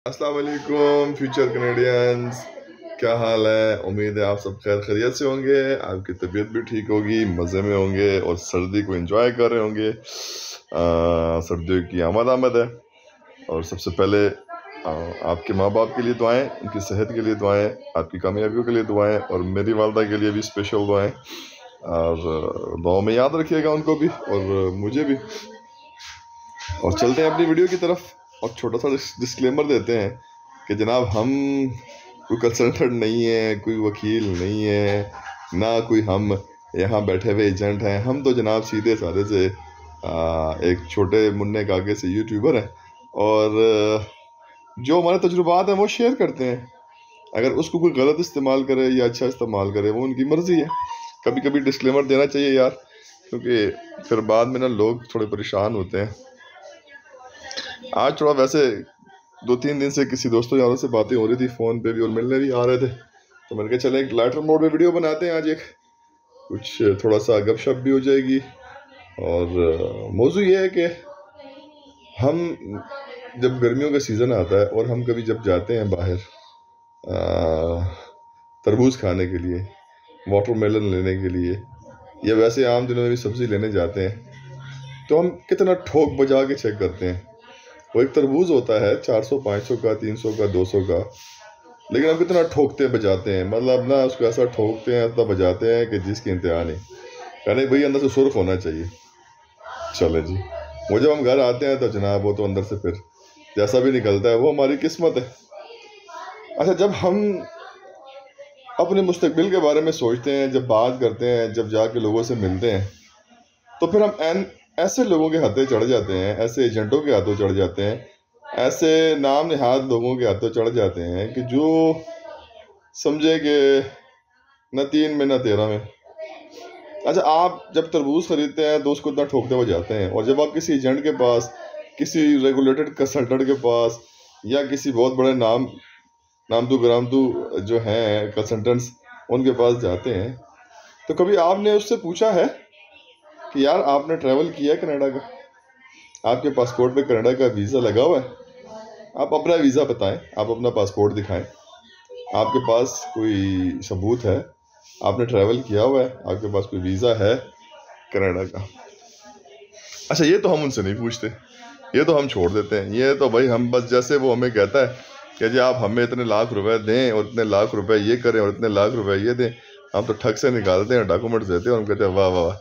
अस्सलाम वालेकुम future Canadians, क्या हाल है। उम्मीद है आप सब खैर खैरियत से होंगे, आपकी तबीयत भी ठीक होगी, मज़े में होंगे और सर्दी को एंजॉय कर रहे होंगे। सर्दियों की आमद है और सबसे पहले आपके माँ बाप के लिए दुआएं, उनकी सेहत के लिए दुआएं, आपकी कामयाबियों के लिए दुआएं और मेरी वालदा के लिए भी स्पेशल दुआएं। और दुआओं में याद रखिएगा उनको भी और मुझे भी। और चलते हैं अपनी वीडियो की तरफ और छोटा सा डिस्क्लेमर देते हैं कि जनाब हम कोई कंसल्टेंट नहीं है, कोई वकील नहीं है, ना कोई हम यहाँ बैठे हुए एजेंट हैं। हम तो जनाब सीधे साधे से एक छोटे मुन्ने कागे से यूट्यूबर हैं और जो हमारे तजुर्बात हैं वो शेयर करते हैं। अगर उसको कोई गलत इस्तेमाल करे या अच्छा इस्तेमाल करे वो उनकी मर्ज़ी है। कभी कभी डिस्क्लेमर देना चाहिए यार, क्योंकि फिर बाद में ना लोग थोड़े परेशान होते हैं। आज थोड़ा वैसे 2-3 दिन से किसी दोस्तों यारों से बातें हो रही थी फ़ोन पे भी और मिलने भी आ रहे थे, तो मैंने कहा चले एक लाइटर मोड में वीडियो बनाते हैं। आज एक कुछ थोड़ा सा गपशप भी हो जाएगी और मौजू ये है कि हम जब गर्मियों का सीज़न आता है और हम कभी जब जाते हैं बाहर तरबूज खाने के लिए, वाटरमेलन लेने के लिए या वैसे आम दिनों में भी सब्ज़ी लेने जाते हैं, तो हम कितना ठोक बजा के चेक करते हैं। वो एक तरबूज होता है 400-500 का, 300 का, 200 का, लेकिन हम कितना ठोकते बजाते हैं, मतलब ना उसको ऐसा ठोकते हैं, ऐसा बजाते हैं कि जिसकी इंतहा नहीं। कहने भाई अंदर से सुर्ख होना चाहिए। चले जी, वो जब हम घर आते हैं तो जनाब वो तो अंदर से फिर जैसा भी निकलता है वो हमारी किस्मत है। अच्छा, जब हम अपने मुस्तकबिल के बारे में सोचते हैं, जब बात करते हैं, जब जाके लोगों से मिलते हैं, तो फिर हम ऐसे लोगों के हाथे चढ़ जाते हैं, ऐसे एजेंटों के हाथों चढ़ जाते हैं, ऐसे नाम निहाद लोगों के हाथों चढ़ जाते हैं कि जो समझे कि न 3 में न 13 में। अच्छा, आप जब तरबूज खरीदते हैं तो उसको इतना ठोकते हुए जाते हैं, और जब आप किसी एजेंट के पास, किसी रेगुलेटेड कंसल्टेंट के पास या किसी बहुत बड़े नामदू ग्रामदू जो हैं कंसल्टेंट्स उनके पास जाते हैं, तो कभी आपने उससे पूछा है कि यार आपने ट्रैवल किया है कनाडा का, आपके पासपोर्ट पे कनाडा का वीज़ा लगा हुआ है, आप अपना वीज़ा बताएं, आप अपना पासपोर्ट दिखाएं, आपके पास कोई सबूत है, आपने ट्रैवल किया हुआ है, आपके पास कोई वीज़ा है कनाडा का। अच्छा, ये तो हम उनसे नहीं पूछते, ये तो हम छोड़ देते हैं। ये तो भाई हम बस जैसे वो हमें कहता है कि जी आप हमें इतने लाख रुपए दें और इतने लाख रुपए ये करें और इतने लाख रुपए ये दें, हम तो ठग से निकालते हैं, डॉक्यूमेंट्स देते हैं और हम कहते हैं वाह वाह वाह।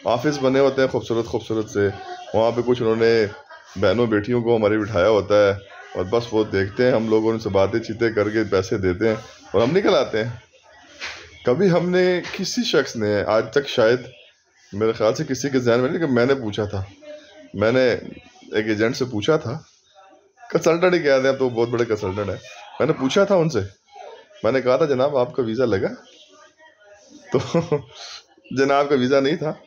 ऑफिस बने होते हैं खूबसूरत खूबसूरत से, वहाँ पे कुछ उन्होंने बहनों बेटियों को हमारी बिठाया होता है और बस वो देखते हैं, हम लोग उनसे बातें चीतें करके पैसे देते हैं और हम निकल आते हैं। कभी हमने किसी शख्स ने आज तक, शायद मेरे ख्याल से किसी के जहन में नहीं कि मैंने पूछा था, मैंने एक एजेंट से पूछा था, कंसल्टेंट ही कहते हैं, तो बहुत बड़े कंसल्टेंट है, मैंने पूछा था उनसे, मैंने कहा था जनाब आपका वीज़ा लगा, तो जनाब का वीज़ा नहीं था।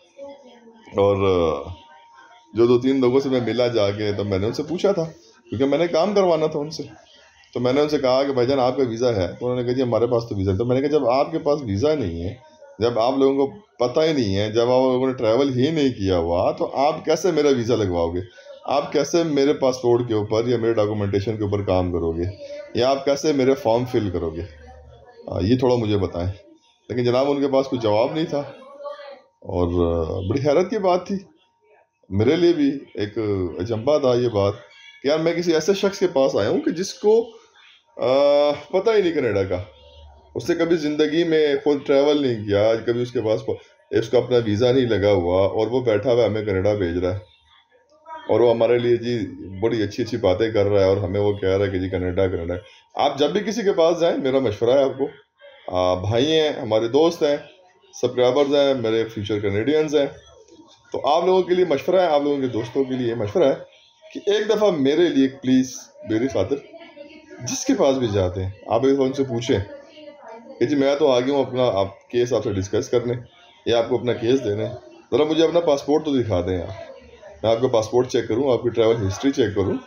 और जो 2-3 लोगों से मैं मिला जाके, तो मैंने उनसे पूछा था क्योंकि मैंने काम करवाना था उनसे, तो मैंने उनसे कहा कि भाईजान आपका वीज़ा है, तो उन्होंने कहा जी हमारे पास तो वीज़ा है। तो मैंने कहा जब आपके पास वीज़ा नहीं है, जब आप लोगों को पता ही नहीं है, जब आप लोगों ने ट्रैवल ही नहीं किया हुआ, तो आप कैसे मेरा वीज़ा लगवाओगे, आप कैसे मेरे पासपोर्ट के ऊपर या मेरे डॉक्यूमेंटेशन के ऊपर काम करोगे, या आप कैसे मेरे फॉर्म फिल करोगे, ये थोड़ा मुझे बताएं। लेकिन जनाब उनके पास कोई जवाब नहीं था और बड़ी हैरत की बात थी, मेरे लिए भी एक अचंभा था ये बात कि यार मैं किसी ऐसे शख्स के पास आया हूँ कि जिसको पता ही नहीं कनाडा का, उसने कभी ज़िंदगी में खुद ट्रैवल नहीं किया, कभी उसके पास उसका अपना वीज़ा नहीं लगा हुआ और वो बैठा हुआ हमें कनाडा भेज रहा है और वो हमारे लिए जी बड़ी अच्छी अच्छी बातें कर रहा है और हमें वो कह रहा है कि जी कनाडा कनाडा। आप जब भी किसी के पास जाएं, मेरा मशवरा है आपको, भाई हैं, हमारे दोस्त हैं, सब्सक्राइबर्स हैं, मेरे फ्यूचर कनेडियंस हैं, तो आप लोगों के लिए मशवरा है, आप लोगों के दोस्तों के लिए मशवरा है कि एक दफ़ा मेरे लिए प्लीज़, मेरी खातिर, जिसके पास भी जाते हैं आप एक उनसे पूछें कि जी मैं तो आ गया हूँ अपना आप केस आपसे डिस्कस करने या आपको अपना केस देने, ज़रा मुझे अपना पासपोर्ट तो दिखा दें यार, मैं आपका पासपोर्ट चेक करूँ, आपकी ट्रैवल हिस्ट्री चेक करूँ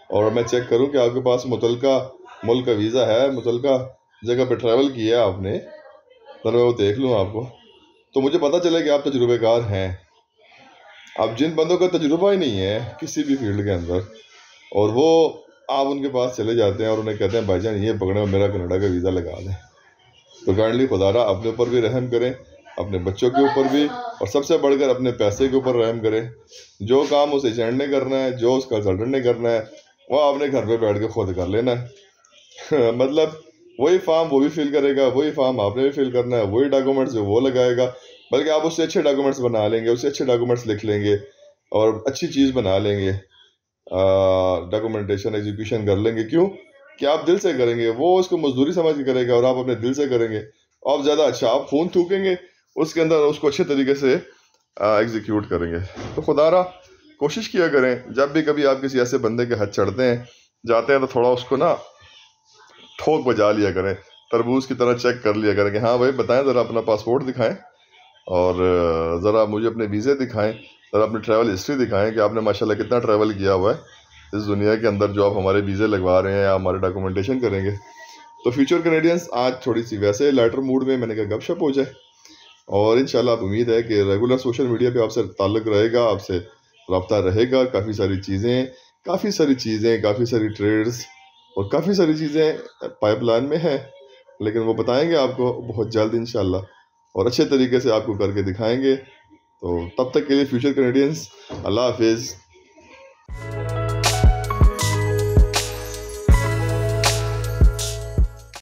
और मैं चेक करूँ कि आपके पास मुतलका मुल्क का वीज़ा है, मुतलका जगह पे ट्रैवल किया है आपने, ज़रा मैं वो देख लूँ आपको, तो मुझे पता चले कि आप तजुर्बेकार हैं। अब जिन बंदों का तजुर्बा ही नहीं है किसी भी फील्ड के अंदर और वो आप उनके पास चले जाते हैं और उन्हें कहते हैं भाईजान ये पकड़े और मेरा कनाडा का वीज़ा लगा दें। तो काइंडली खुदारा अपने ऊपर भी रहम करें, अपने बच्चों के ऊपर भी, और सबसे बढ़कर अपने पैसे के ऊपर रहम करें। जो काम उस एजेंट ने करना है, जो उस कंसल्टेंट ने करना है, वो आपने घर पे बैठ के खुद कर लेना है। मतलब वही फॉर्म वो भी फिल करेगा, वही फॉर्म आपने भी फिल करना है, वही डॉक्यूमेंट्स जो वो लगाएगा, बल्कि आप उससे अच्छे डॉक्यूमेंट्स बना लेंगे, उससे अच्छे डॉक्यूमेंट्स लिख लेंगे और अच्छी चीज़ बना लेंगे, डॉक्यूमेंटेशन एग्जीक्यूशन कर लेंगे। क्यों कि आप दिल से करेंगे, वो उसको मजदूरी समझ के करेगा और आप अपने दिल से करेंगे। आप ज़्यादा अच्छा आप खून थूकेंगे, उसके अंदर उसको अच्छे तरीके से एग्जीक्यूट करेंगे। तो खुदारा कोशिश किया करें, जब भी कभी आप किसी ऐसे बंदे के हाथ चढ़ते हैं जाते हैं तो थोड़ा उसको ना ठोक बजा लिया करें, तरबूज की तरह चेक कर लिया करें कि हाँ भाई बताएं, ज़रा अपना पासपोर्ट दिखाएं और ज़रा मुझे अपने वीज़े दिखाएं, ज़रा अपनी ट्रैवल हिस्ट्री दिखाएं कि आपने माशाल्लाह कितना ट्रैवल किया हुआ है इस दुनिया के अंदर, जो आप हमारे वीज़े लगवा रहे हैं या हमारे डॉक्यूमेंटेशन करेंगे। तो फ्यूचर कैनेडियंस आज थोड़ी सी वैसे लाइटर मूड में मैंने कहा गपशप हो जाए, और इंशाल्लाह उम्मीद है कि रेगुलर सोशल मीडिया पे आपसे ताल्लुक़ रहेगा, आपसे रब्ता रहेगा। काफ़ी सारी चीज़ें, काफ़ी सारी ट्रेड्स और काफ़ी सारी चीज़ें पाइपलाइन में हैं, लेकिन वो बताएंगे आपको बहुत जल्द इंशाल्लाह, और अच्छे तरीके से आपको करके दिखाएंगे। तो तब तक के लिए फ्यूचर कैनेडियंस, अल्लाह हाफिज़।